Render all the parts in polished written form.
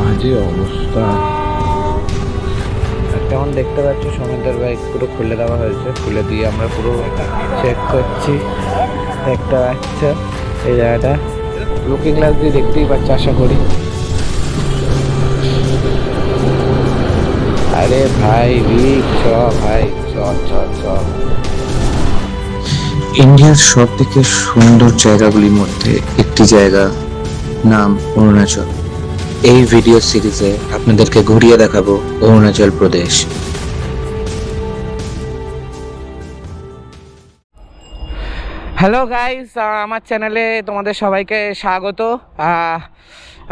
বাজে অবস্থা। যেমন দেখতে পাচ্ছ সমুদ্রের বাইক পুরো খুলে দেওয়া হয়েছে, খুলে দিয়ে আমরা পুরো চেক করছি। দেখতে পাচ্ছ এই জায়গাটা, লুকিং গ্লাস দিয়ে দেখতেই পাচ্ছ আশা করি। আরে ভাই রিক চ, ভাই চ চ চ। ইন্ডিয়ার সব থেকে সুন্দর জায়গাগুলির মধ্যে একটি জায়গা, নাম অরুণাচল। এই ভিডিও সিরিজে আপনাদেরকে ঘুরিয়ে দেখাবো অরুণাচল প্রদেশ। হ্যালো গাইস, আমার চ্যানেলে তোমাদের সবাইকে স্বাগত।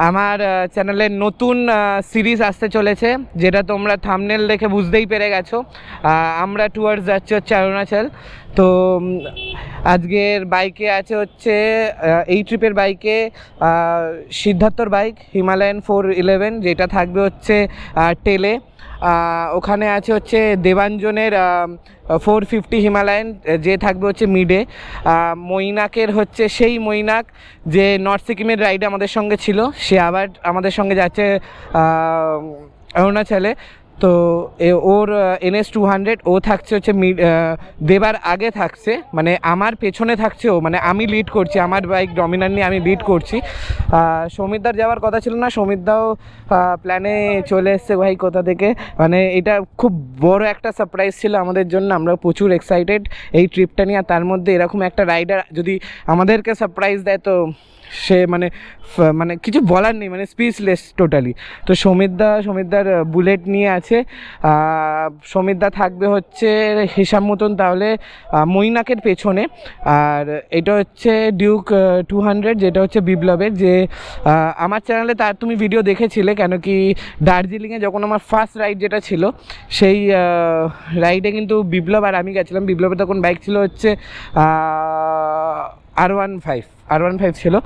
আমার চ্যানেলের নতুন সিরিজ আসতে চলেছে, যেটা তোমরা থাম্বনেল দেখে বুঝতেই পেরে গেছো। আমরা টুয়ার্ডস যাচ্ছি হচ্ছে অরুণাচল। তো আজকের বাইকে আছে হচ্ছে এই ট্রিপের বাইকে সিদ্ধার্থর বাইক হিমালয়ান 411, যেটা থাকবে হচ্ছে টেলে। ওখানে আছে হচ্ছে দেবাঞ্জনের 450 হিমালয়ান, যে থাকবে হচ্ছে মিডে। মৈনাকের হচ্ছে সেই মৈনাক যে নর্থ সিকিমের রাইডে আমাদের সঙ্গে ছিল, সে আবার আমাদের সঙ্গে যাচ্ছে অরুণাচলে। তো ওর NS 200 ও থাকছে হচ্ছে দেবার আগে থাকছে, মানে আমার পেছনে থাকছে ও, মানে আমি লিড করছি, আমার বাইক ডমিনার নিয়ে আমি লিড করছি। সৌমিতদার যাওয়ার কথা ছিল না, সৌমিতদাও প্ল্যানে চলে এসছে ভাই কোথা থেকে। মানে এটা খুব বড় একটা সারপ্রাইজ ছিল আমাদের জন্য, আমরা প্রচুর এক্সাইটেড এই ট্রিপটা নিয়ে। আর তার মধ্যে এরকম একটা রাইডার যদি আমাদেরকে সারপ্রাইজ দেয় তো সে মানে কিছু বলার নেই, মানে স্পিচলেস টোটালি। তো সৌমিতদার বুলেট নিয়ে আছে। সৌমিতদা থাকবে হচ্ছে হিসাব মতন তাহলে মৈনাকের পেছনে। আর এটা হচ্ছে ডিউক 200, যেটা হচ্ছে বিপ্লবের, যে আমার চ্যানেলে তার তুমি ভিডিও দেখেছিলে, কেন কি দার্জিলিংয়ে যখন আমার ফার্স্ট রাইড যেটা ছিল, সেই রাইডে কিন্তু বিপ্লব আর আমি গেছিলাম। বিপ্লবের তখন বাইক ছিল হচ্ছে R15 ছিল।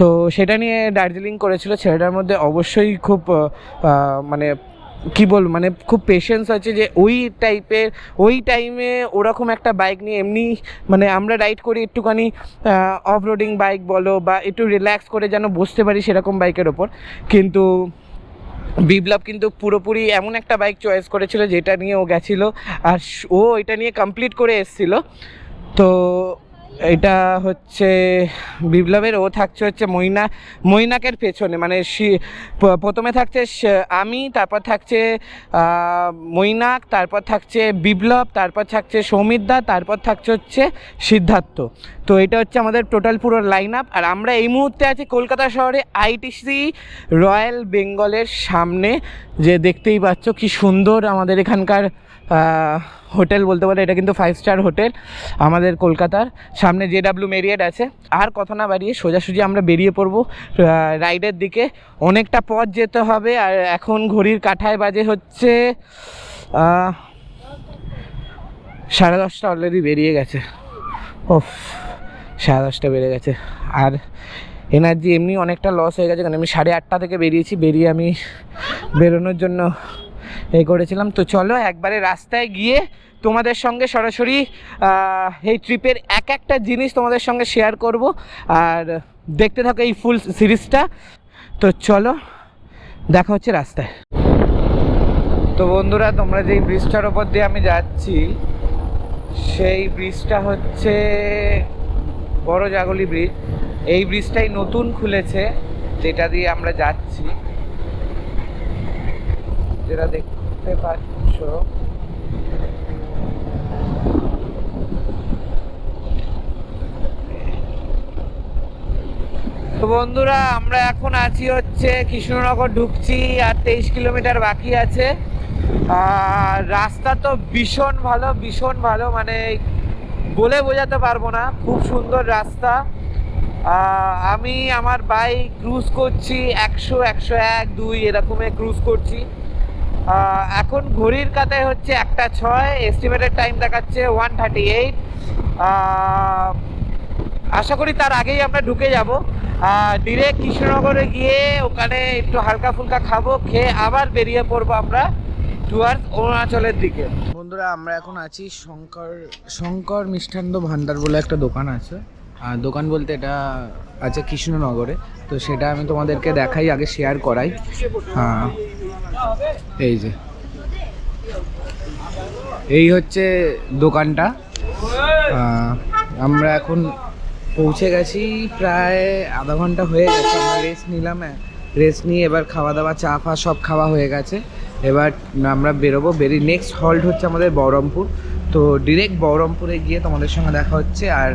তো সেটা নিয়ে দার্জিলিং করেছিল। ছেলেটার মধ্যে অবশ্যই খুব মানে কী বলবো, মানে খুব পেশেন্স আছে, যে ওই টাইমে ওরকম একটা বাইক নিয়ে এমনি, মানে আমরা রাইড করি একটুখানি অফ রোডিং বাইক বলো বা একটু রিল্যাক্স করে যেন বসতে পারি সেরকম বাইকের ওপর, কিন্তু বিপ্লব কিন্তু পুরোপুরি এমন একটা বাইক চয়েস করেছিল যেটা নিয়ে ও গেছিলো, আর ও এটা নিয়ে কমপ্লিট করে এসেছিলো। তো এটা হচ্ছে বিপ্লবের, ও থাকছে হচ্ছে মৈনাকের পেছনে, মানে প্রথমে থাকছে আমি, তারপর থাকছে মৈনাক, তারপর থাকছে বিপ্লব, তারপর থাকছে সৌমিতদা, তারপর থাকছে হচ্ছে সিদ্ধার্থ। তো এটা হচ্ছে আমাদের টোটাল পুরো লাইন আপ। আর আমরা এই মুহূর্তে আছি কলকাতা শহরে ITC রয়্যাল বেঙ্গলের সামনে, যে দেখতেই পাচ্ছ কি সুন্দর আমাদের এখানকার হোটেল বলতে পারে। এটা কিন্তু 5 স্টার হোটেল আমাদের কলকাতার সামনে, JW মেরিয়েট আছে। আর কথা না বাড়িয়ে সোজাসুজি আমরা বেরিয়ে পড়বো রাইডের দিকে। অনেকটা পথ যেতে হবে, আর এখন ঘড়ির কাঁটায় বাজে হচ্ছে 10:30 অলরেডি বেরিয়ে গেছে। ওফ, 10:30 বেড়ে গেছে। আর এনার্জি এমনি অনেকটা লস হয়ে গেছে, কারণ আমি 8:30 থেকে বেরিয়েছি। বেরিয়ে আমি বেরোনোর জন্য করেছিলাম। তো চলো একবারে রাস্তায় গিয়ে তোমাদের সঙ্গে সরাসরি এই ট্রিপের একটা জিনিস তোমাদের সঙ্গে শেয়ার করব, আর দেখতে থাকো এই ফুল সিরিজটা। তো চলো দেখা হচ্ছে রাস্তায়। তো বন্ধুরা, তোমরা যেই ব্রিজটার ওপর দিয়ে আমি যাচ্ছি, সেই ব্রিজটা হচ্ছে বড় জাগলি ব্রিজ। এই ব্রিজটাই নতুন খুলেছে, যেটা দিয়ে আমরা যাচ্ছি, যেটা দেখতে পাচ্ছ। তো বন্ধুরা, আমরা এখন আছি হচ্ছে কৃষ্ণনগর ঢুকছি, আর 23 কিলোমিটার বাকি আছে। আর রাস্তা তো ভীষণ ভালো, মানে বলে বোঝাতে পারবো না, খুব সুন্দর রাস্তা। আমি আমার বাইক ক্রুজ করছি 100, 101, 2 এরকমে ক্রুজ করছি। এখন ঘড়ির কাঁটায় হচ্ছে 1:06, এস্টিমেটেড টাইম দেখাচ্ছে 1:38। আশা করি তার আগেই আমরা ঢুকে যাব। ডিরেক্ট কৃষ্ণনগরে গিয়ে ওখানে একটু হালকা ফুলকা খাবো, খেয়ে আবার বেরিয়ে পড়বো আমরা টুয়ার্ডস অরুণাচলের দিকে। বন্ধুরা, আমরা এখন আছি শঙ্কর মিষ্টান্ন ভান্ডার বলে একটা দোকান আছে। আর দোকান বলতে এটা আছে কৃষ্ণনগরে, তো সেটা আমি তোমাদেরকে দেখাই, আগে শেয়ার করাই। এই যে এই হচ্ছে দোকানটা। আমরা এখন পৌঁছে গেছি, প্রায় আধা ঘন্টা হয়ে গেছে। আমরা রেস্ট নিলাম, রেস্ট নিয়ে এবার খাওয়া দাওয়া চা ফা সব খাওয়া হয়ে গেছে। এবার আমরা বেরোবো, নেক্সট হল্ট হচ্ছে আমাদের বহরমপুর। তো ডিরেক্ট বহরমপুরে গিয়ে তোমাদের সঙ্গে দেখা হচ্ছে, আর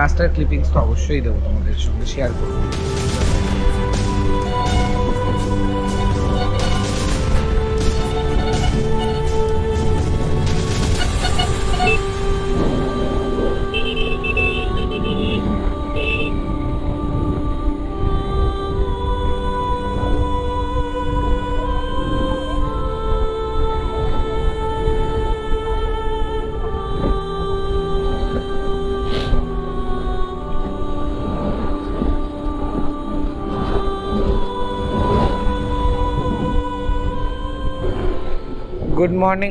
রাস্তার ক্লিপিংস তো অবশ্যই দেবো তোমাদের সঙ্গে শেয়ার করবো।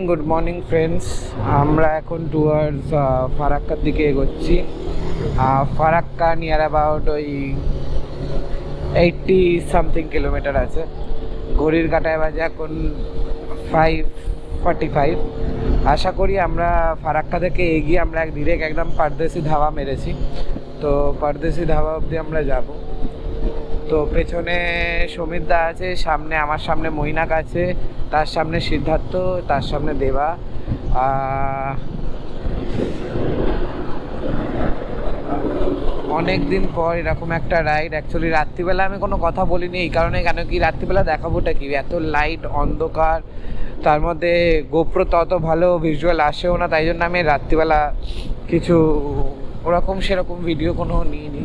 Good morning friends. আমরা এখন টুয়ার্ডস ফারাক্কার দিকে এগোচ্ছি। ফারাক্কা নিয়ার অ্যাবাউট ওই 80 সামথিং কিলোমিটার আছে। ঘড়ির কাঁটায় বাজে এখন 5:45। আশা করি আমরা ফারাক্কা থেকে এগিয়ে আমরা ডিরেক্ট একদম পারদেশি ধাবা মেরেছি, তো পারদেশি ধাবা অবধি আমরা যাব। তো পেছনে সমিতদা আছে, সামনে আমার সামনে মৈনাক আছে, তার সামনে সিদ্ধার্থ, তার সামনে দেবা। অনেক দিন পর এরকম একটা রাইড। অ্যাকচুয়ালি রাত্রিবেলা আমি কোনো কথা বলিনি এই কারণে, কেন কি রাত্রিবেলা দেখাবোটা কি, এত লাইট অন্ধকার, তার মধ্যে গোপ্রো তত ভালো ভিজুয়াল আসেও না, তাই জন্য আমি রাত্রিবেলা কিছু সেরকম ভিডিও কোনো নিইনি।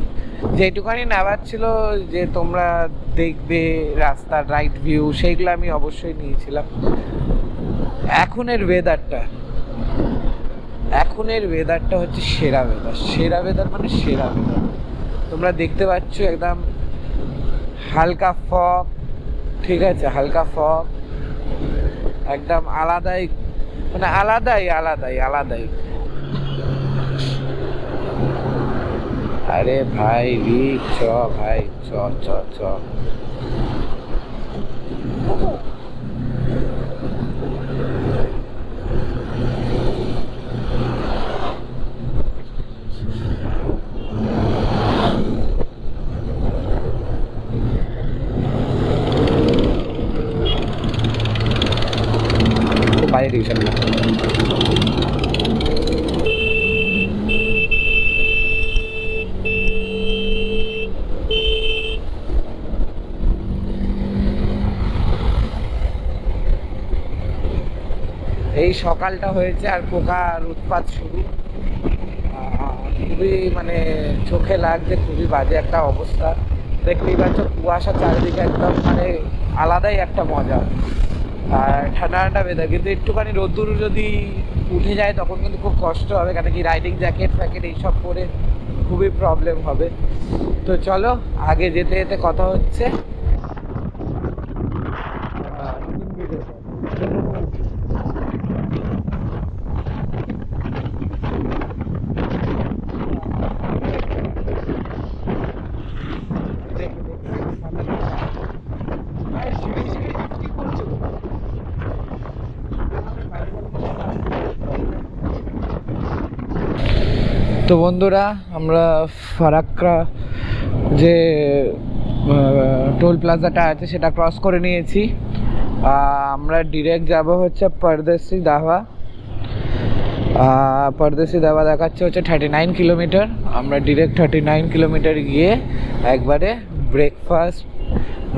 যেটুকানি নেওয়ার ছিল যে তোমরা দেখবে রাস্তার রাইট ভিউ, সেইগুলো আমি অবশ্যই নিয়েছিলাম। এখনের ওয়েদারটা হচ্ছে সেরা ওয়েদার মানে সেরা ওয়েদার। তোমরা দেখতে পাচ্ছ একদম হালকা ফগ, ঠিক আছে, হালকা ফগ, একদম আলাদাই, মানে আলাদাই। আরে ভাই রিক চ, ভাই চ। বাইরে টিউশন না। এই সকালটা হয়েছে আর পোকার উৎপাত শুরু। খুবই মানে চোখে লাগছে, খুবই বাজে একটা অবস্থা। দেখতেই পাচ্ছ কুয়াশা চারিদিকে, একদম মানে আলাদাই একটা মজা। আর ঠান্ডা ওয়েদার, কিন্তু একটুখানি রোদ্দুর যদি উঠে যায় তখন কিন্তু খুব কষ্ট হবে, কেন কি রাইডিং জ্যাকেট ফ্যাকেট এইসব পরে খুবই প্রবলেম হবে। তো চলো আগে যেতে যেতে কথা হচ্ছে। তো বন্ধুরা, আমরা ফারাক্কা যে টোল প্লাজাটা আছে সেটা ক্রস করে নিয়েছি। আমরা ডিরেক্ট যাব হচ্ছে পারদেশি ধাবা দেখাচ্ছে হচ্ছে 39 কিলোমিটার। আমরা ডিরেক্ট 39 কিলোমিটার গিয়ে একবারে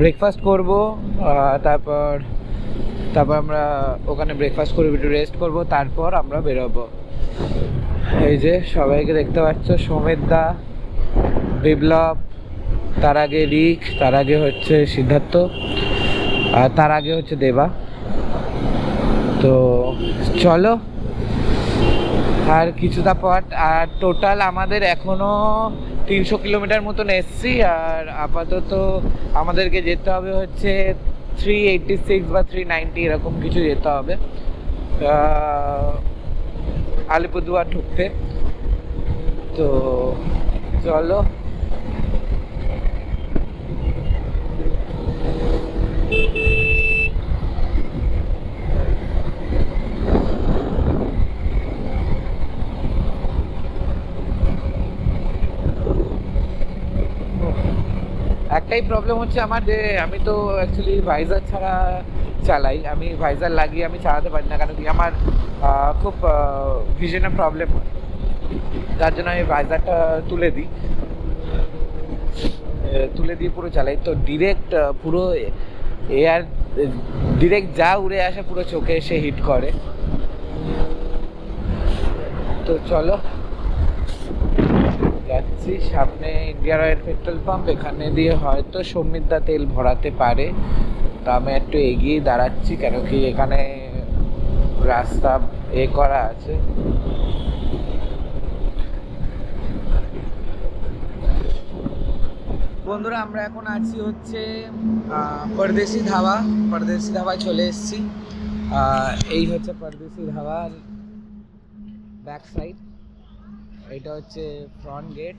ব্রেকফাস্ট করব। তারপর আমরা ওখানে ব্রেকফাস্ট করবো, একটু রেস্ট করব, তারপর আমরা বেরোবো। এই যে সবাইকে দেখতে পাচ্ছ, সমিতদা, বিপ্লব, তার আগে রিক, তার আগে হচ্ছে সিদ্ধার্থ, আর তার আগে হচ্ছে দেবা। তো চলো আর কিছুটা পথ, আর টোটাল আমাদের এখনো 300 কিলোমিটার মতন এসছি। আর আপাতত আমাদেরকে যেতে হবে হচ্ছে 386 বা 390 এরকম কিছু যেতে হবে আলিপুরদুয়ার ঢুকতে। তো চলো একটাই প্রবলেম হচ্ছে আমার, যে আমি তো অ্যাকচুয়ালি ভাইজার ছাড়া চালাই, আমি ভাইজার লাগিয়ে আমি চালাতে পারি না, কারণ কি আমার খুব ভিশনের প্রবলেম হয়, তার জন্য আমি ভাইজারটা তুলে দিই, তুলে দিয়ে পুরো চালাই। তো ডিরেক্ট পুরো এয়ার ডিরেক্ট যা উড়ে আসে পুরো চোখে এসে হিট করে। তো চলো যাচ্ছি সামনে ইন্ডিয়ান অয়েল পেট্রোল পাম্প, এখানে দিয়ে হয়তো সৌমিতদা তেল ভরাতে পারে। তো আমি একটু এগিয়ে দাঁড়াচ্ছি, কেন কি এখানে রাস্তা করা আছে। বন্ধুরা আমরা এখন আছি হচ্ছে পরদেশি ধাবায় চলে এসেছি। এই হচ্ছে পরদেশি ধাবার ব্যাক সাইড, এটা হচ্ছে ফ্রন্ট গেট।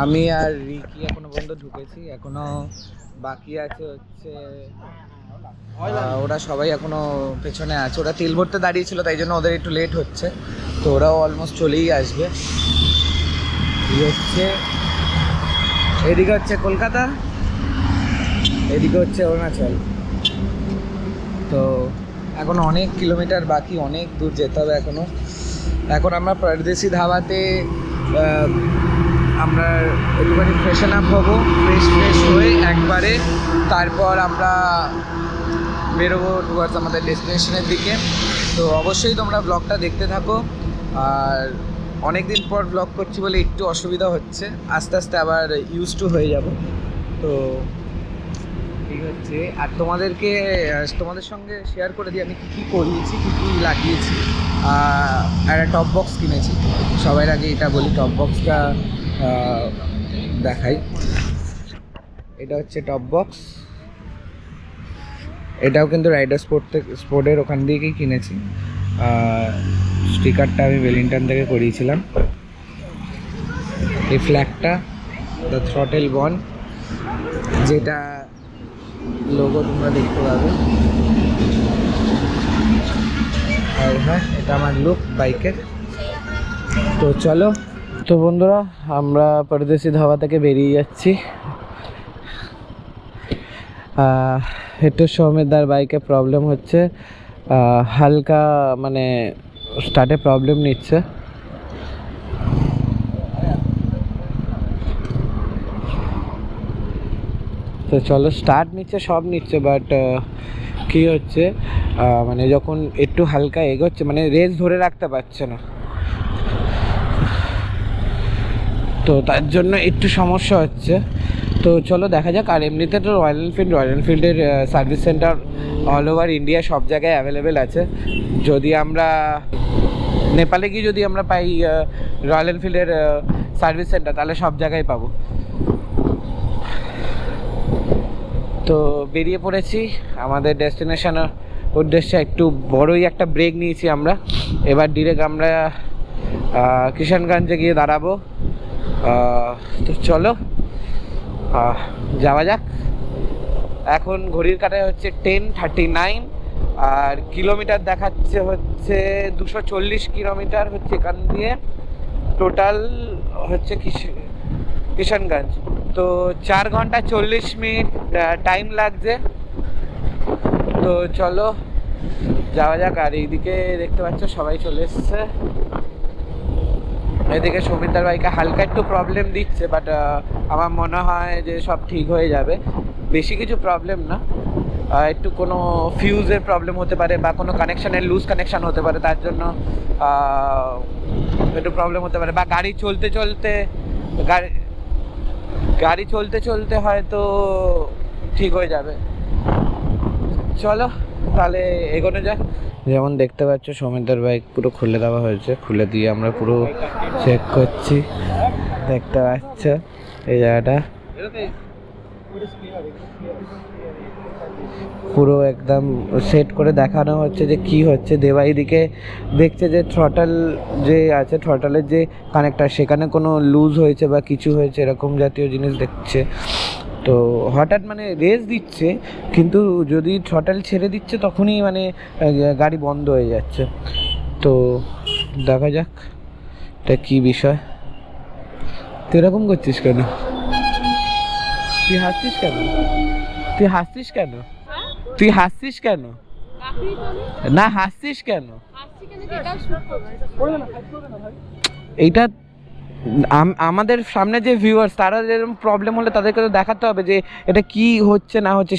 আমি আর রিকি এখনো পর্যন্ত ঢুকেছি, এখনো বাকি আছে হচ্ছে ওরা সবাই এখনো পেছনে আছে, ওরা তেল ভরতে দাঁড়িয়েছিল, তাই জন্য ওদের একটু লেট হচ্ছে। তো ওরাও অলমোস্ট চলেই আসবে। হচ্ছে এদিকে হচ্ছে কলকাতা, এদিকে হচ্ছে অরুণাচল। তো এখনো অনেক কিলোমিটার বাকি, অনেক দূর যেতে হবে এখনো। এখন আমরা পরদেশি ধাবাতে আমরা একটুখানি ফ্রেশন আপ হবো, ফ্রেশ হয়ে একবারে তারপর আমরা বেরোবো টুয়ার্ডস আমাদের ডেস্টিনেশনের দিকে। তো অবশ্যই তোমরা ব্লগটা দেখতে থাকো। আর অনেক দিন পর ব্লগ করছি বলে একটু অসুবিধা হচ্ছে, আস্তে আস্তে আবার ইউজ টু হয়ে যাব। তো ঠিক হচ্ছে, আর তোমাদের সঙ্গে শেয়ার করে দিই আমি কী করিয়েছি, কী লাগিয়েছি। একটা টপ বক্স কিনেছি, সবার আগে এটা বলি, টপ বক্সটা দেখাই। এটা হচ্ছে টপ বক্স, এটাও কিন্তু রাইডার স্পোর্টের ওখান দিয়েই কিনেছি। স্টিকারটা আমি ওয়েলিংটন থেকে করিয়েছিলাম। এই ফ্ল্যাগটা দ্য থ্রটেল বন, যেটা লোগো তোমরা দেখতে পাবে। আর হ্যাঁ, এটা আমার লুক বাইকের। তো চলো, তো বন্ধুরা আমরা পরদেশি ধাবা থেকে বেরিয়ে যাচ্ছি। একটু সৌমিতদার বাইকে প্রবলেম হচ্ছে, হালকা মানে স্টার্টে প্রবলেম নিচ্ছে। তো চলো, স্টার্ট নিচ্ছে, সব নিচ্ছে, বাট কী হচ্ছে মানে যখন একটু হালকা এগোচ্ছে মানে রেস ধরে রাখতে পারছে না, তো তার জন্য একটু সমস্যা হচ্ছে। তো চলো দেখা যাক। আর এমনিতে তো রয়্যাল এনফিল্ডের service centre all over India সব জায়গায় অ্যাভেলেবেল আছে। যদি আমরা নেপালে গিয়ে যদি আমরা পাই রয়্যাল এনফিল্ডের সার্ভিস সেন্টার, তাহলে সব জায়গায় পাবো। তো বেরিয়ে পড়েছি আমাদের ডেস্টিনেশনের উদ্দেশ্যে। একটু বড়ই একটা ব্রেক নিয়েছি আমরা, এবার ডিরেক্ট আমরা কিষানগঞ্জে গিয়ে দাঁড়াবো। তো চলো যাওয়া যাক। এখন ঘড়ির কাঁটায় হচ্ছে 10:39, আর কিলোমিটার দেখাচ্ছে হচ্ছে 240 কিলোমিটার হচ্ছে এখান দিয়ে টোটাল হচ্ছে কিষানগঞ্জ। তো 4 ঘন্টা 40 মিনিট টাইম লাগছে। তো চলো যাওয়া যাক। আর এইদিকে দেখতে পাচ্ছ সবাই চলে এসছে। এদিকে সৌমিতদার বাইকে হালকা একটু প্রবলেম দিচ্ছে, বাট আমার মনে হয় যে সব ঠিক হয়ে যাবে, বেশি কিছু প্রবলেম না। একটু কোনো ফিউজের প্রবলেম হতে পারে বা কোনো কানেকশানের লুজ কানেকশান হতে পারে, তার জন্য একটু প্রবলেম হতে পারে। বা গাড়ি চলতে চলতে হয়তো ঠিক হয়ে যাবে। চলো তাহলে এগোনো যাক। যেমন দেখতে পাচ্ছ সৌমিতদার বাইক পুরো খুলে দেওয়া হয়েছে, খুলে দিয়ে আমরা পুরো চেক করছি। দেখতে পাচ্ছ এই জায়গাটা, পুরো একদম সেট করে দেখানো হচ্ছে যে কি হচ্ছে। দেবা এইদিকে দেখছে যে থ্রটাল যে আছে, থ্রটালের যে কানেক্টার সেখানে কোনো লুজ হয়েছে বা কিছু হয়েছে এরকম জাতীয় জিনিস দেখছে। তো হঠাৎ মানে রেস দিচ্ছে, কিন্তু যদি থ্রটাল ছেড়ে দিচ্ছে তখনই মানে গাড়ি বন্ধ হয়ে যাচ্ছে। তো দেখা যাক এটা কী বিষয়। তুই এরকম করছিস কেন? তুই হাসছিস কেন? তুই হাসছিস কেন? তুই হাসছিস কেন? না হাসছিস কেন? এইটা আমাদের সামনে যে ভিউয়ার্স তারা যেরকম প্রবলেম হলে তাদেরকে তো দেখাতে হবে যে এটা কি হচ্ছে না হচ্ছে,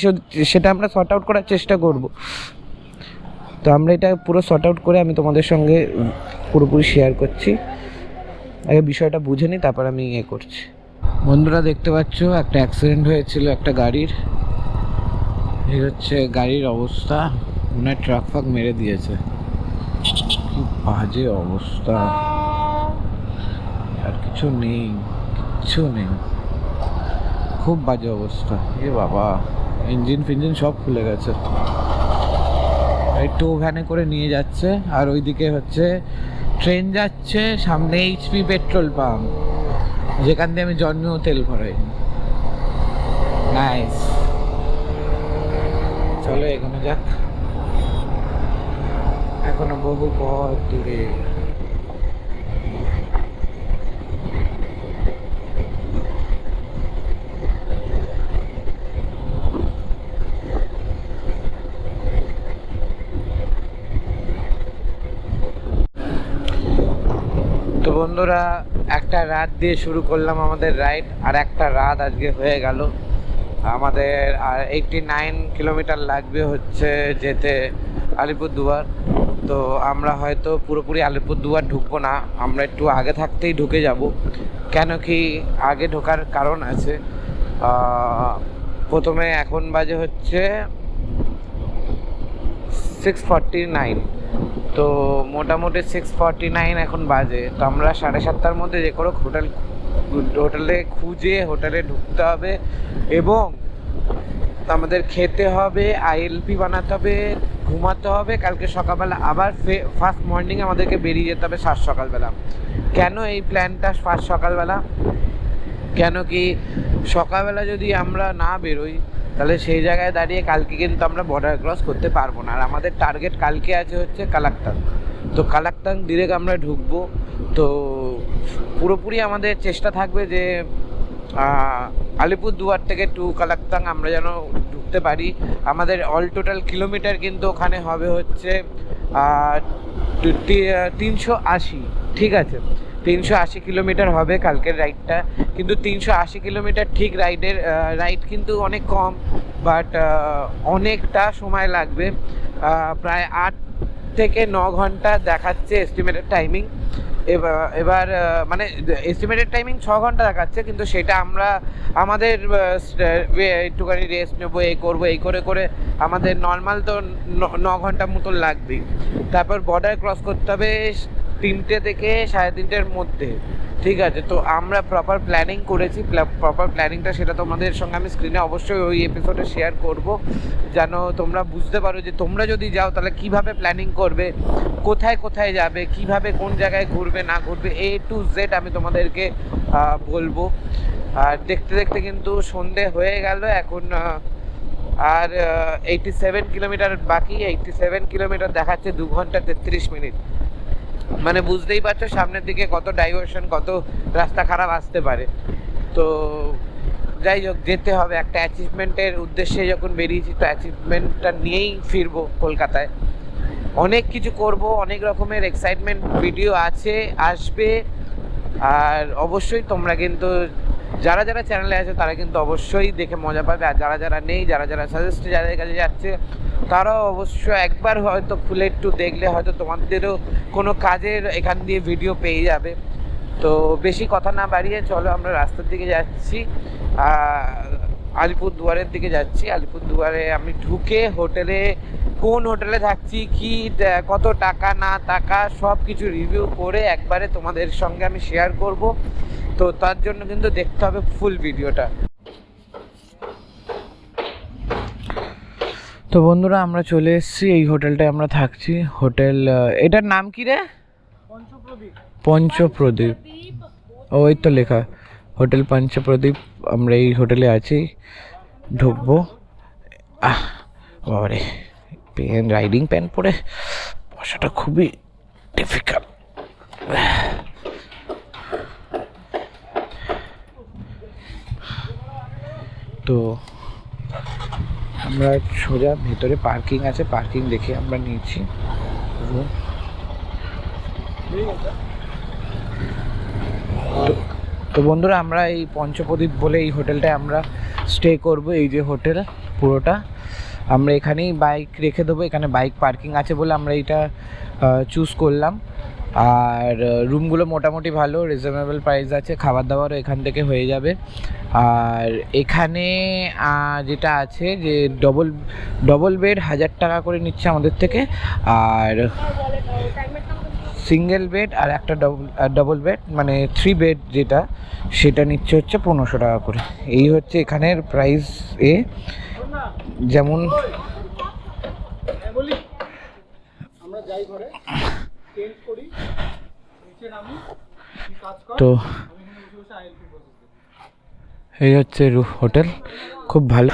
সেটা আমরা সর্ট আউট করার চেষ্টা করব। তো আমরা এটা পুরো সর্ট আউট করে আমি তোমাদের সঙ্গে পুরোপুরি শেয়ার করছি। আগে বিষয়টা বুঝে নিই, তারপর আমি করছি। বন্ধুরা দেখতে পাচ্ছ একটা অ্যাক্সিডেন্ট হয়েছিল একটা গাড়ির। এই হচ্ছে গাড়ির অবস্থা, মনে হয় ট্রাক ফাক মেরে দিয়েছে। কি বাজে অবস্থা, আর কিছু নেই, কিচ্ছু নেই, খুব বাজে অবস্থা। এ বাবা, ইঞ্জিন ফিঞ্জিন সব খুলে গেছে। এই টো ভ্যানে করে নিয়ে যাচ্ছে, আর ওইদিকে হচ্ছে ট্রেন যাচ্ছে, সামনে এইচপি পেট্রোল পাম্প, যেখান দিয়ে আমি জন্মেও তেল ভরাই। নাইস, চলো এখানে যাক, এখনো বহু পথ দূরে। তো বন্ধুরা, একটা রাত দিয়ে শুরু করলাম আমাদের রাইড, আর একটা রাত আজকে হয়ে গেল আমাদের। আর 89 কিলোমিটার লাগবে হচ্ছে যেতে আলিপুরদুয়ার। তো আমরা হয়তো পুরোপুরি আলিপুরদুয়ার ঢুকবো না, আমরা একটু আগে থাকতেই ঢুকে যাব। কেন কি আগে ঢোকার কারণ আছে। প্রথমে এখন বাজে হচ্ছে 6:49, তো মোটামুটি 6:49 এখন বাজে। তো আমরা 7:30টার মধ্যে যে কোনো হোটেলে খুঁজে হোটেলে ঢুকতে হবে, এবং আমাদের খেতে হবে, আইএলপি বানাতে হবে, ঘুমাতে হবে। কালকে সকালবেলা আবার ফার্স্ট মর্নিং আমাদেরকে বেরিয়ে যেতে হবে সাত সকালবেলা। কেন এই প্ল্যানটা ফার্স্ট সকালবেলা? কেন কি সকালবেলা যদি আমরা না বেরোই তাহলে সেই জায়গায় দাঁড়িয়ে কালকে কিন্তু আমরা বর্ডার ক্রস করতে পারবো না। আর আমাদের টার্গেট কালকে আছে হচ্ছে কালাকতাং। তো কালাকতাং ডিরেক্ট আমরা ঢুকবো। তো পুরোপুরি আমাদের চেষ্টা থাকবে যে আলিপুরদুয়ার থেকে টু কালাকতাং আমরা যেন ঢুকতে পারি। আমাদের অল টোটাল কিলোমিটার কিন্তু ওখানে হবে হচ্ছে 380, ঠিক আছে, 380 কিলোমিটার হবে কালকের রাইডটা। কিন্তু 380 কিলোমিটার ঠিক রাইড কিন্তু অনেক কম, বাট অনেকটা সময় লাগবে। প্রায় 8 থেকে 9 ঘন্টা দেখাচ্ছে এস্টিমেটেড টাইমিং। এবার মানে এস্টিমেটেড টাইমিং 6 ঘন্টা দেখাচ্ছে, কিন্তু সেটা আমরা আমাদের একটুখানি রেস্ট নেবো, এই করে করে আমাদের নর্মাল তো 9 ঘন্টা মতো লাগবেই। তারপর বর্ডার ক্রস করতে হবে 3টে থেকে 3:30-এর মধ্যে, ঠিক আছে। তো আমরা প্রপার প্ল্যানিং করেছি, প্রপার প্ল্যানিংটা সেটা তোমাদের সঙ্গে আমি স্ক্রিনে অবশ্যই ওই এপিসোডে শেয়ার করব, যেন তোমরা বুঝতে পারো যে তোমরা যদি যাও তাহলে কিভাবে প্ল্যানিং করবে, কোথায় কোথায় যাবে, কিভাবে কোন জায়গায় ঘুরবে না ঘুরবে, A to Z আমি তোমাদেরকে বলবো। আর দেখতে দেখতে কিন্তু সন্ধে হয়ে গেল এখন। আর 87 কিলোমিটার বাকি। 87 কিলোমিটার দেখাচ্ছে 2 ঘন্টা 33 মিনিট। মানে বুঝতেই পারছো সামনের দিকে কত ডাইভারশন, কত রাস্তা খারাপ আসতে পারে। তো যাই হোক, যেতে হবে একটা অ্যাচিভমেন্টের উদ্দেশ্যে যখন বেরিয়েছি, তো অ্যাচিভমেন্টটা নিয়েই ফিরবো কলকাতায়। অনেক কিছু করব, অনেক রকমের এক্সাইটমেন্ট ভিডিও আসবে। আর অবশ্যই তোমরা কিন্তু যারা যারা চ্যানেলে আছে তারা কিন্তু অবশ্যই দেখে মজা পাবে, আর যারা যারা নেই, যারা যারা সাজেস্টে যাদের কাছে যাচ্ছে তারাও অবশ্যই একবার হয়তো খুলে একটু দেখলে হয়তো তোমাদেরও কোনো কাজের এখান দিয়ে ভিডিও পেয়ে যাবে। তো বেশি কথা না বাড়িয়ে চলো আমরা রাস্তার দিকে যাচ্ছি, আলিপুরদুয়ারের দিকে যাচ্ছি। আলিপুরদুয়ারে আমি ঢুকে কোন হোটেলে থাকছি, কি কত টাকা না টাকা সব কিছু রিভিউ করে একবারে তোমাদের সঙ্গে আমি শেয়ার করব। তো তার জন্য কিন্তু দেখতে হবে ফুল ভিডিওটা। তো বন্ধুরা আমরা চলে এসেছি এই হোটেলটায় আমরা থাকছি। হোটেল এটার নাম কি রে? পঞ্চপ্রদীপ। ওই তো লেখা হোটেল পঞ্চপ্রদীপ। আমরা এই হোটেলে আছি, ঢুকবো। বাবারে, রাইডিং প্যান্ট পরে বসাটা খুবই ডিফিকাল্ট। তো আমরা সোজা ভেতরে পার্কিং আছে, পার্কিং দেখে আমরা নিয়েছি রুম। তো বন্ধুরা আমরা এই পঞ্চপ্রদীপ বলে এই হোটেলটায় আমরা স্টে করব। এই যে হোটেল পুরোটা, আমরা এখানেই বাইক রেখে দেবো। এখানে বাইক পার্কিং আছে বলে আমরা এইটা চুজ করলাম। আর রুমগুলো মোটামুটি ভালো, রিজনেবল প্রাইস আছে, খাবার দাবারও এখান থেকে হয়ে যাবে। আর এখানে যেটা আছে যে ডবল বেড 1000 টাকা করে নিচ্ছে আমাদের থেকে, আর সিঙ্গেল বেড আর একটা ডবল বেড মানে 3 বেড যেটা, সেটা নিচ্ছে হচ্ছে 1500 টাকা করে। এই হচ্ছে এখানের প্রাইস। যেমন তো এই হচ্ছে হোটেল, খুব ভালো।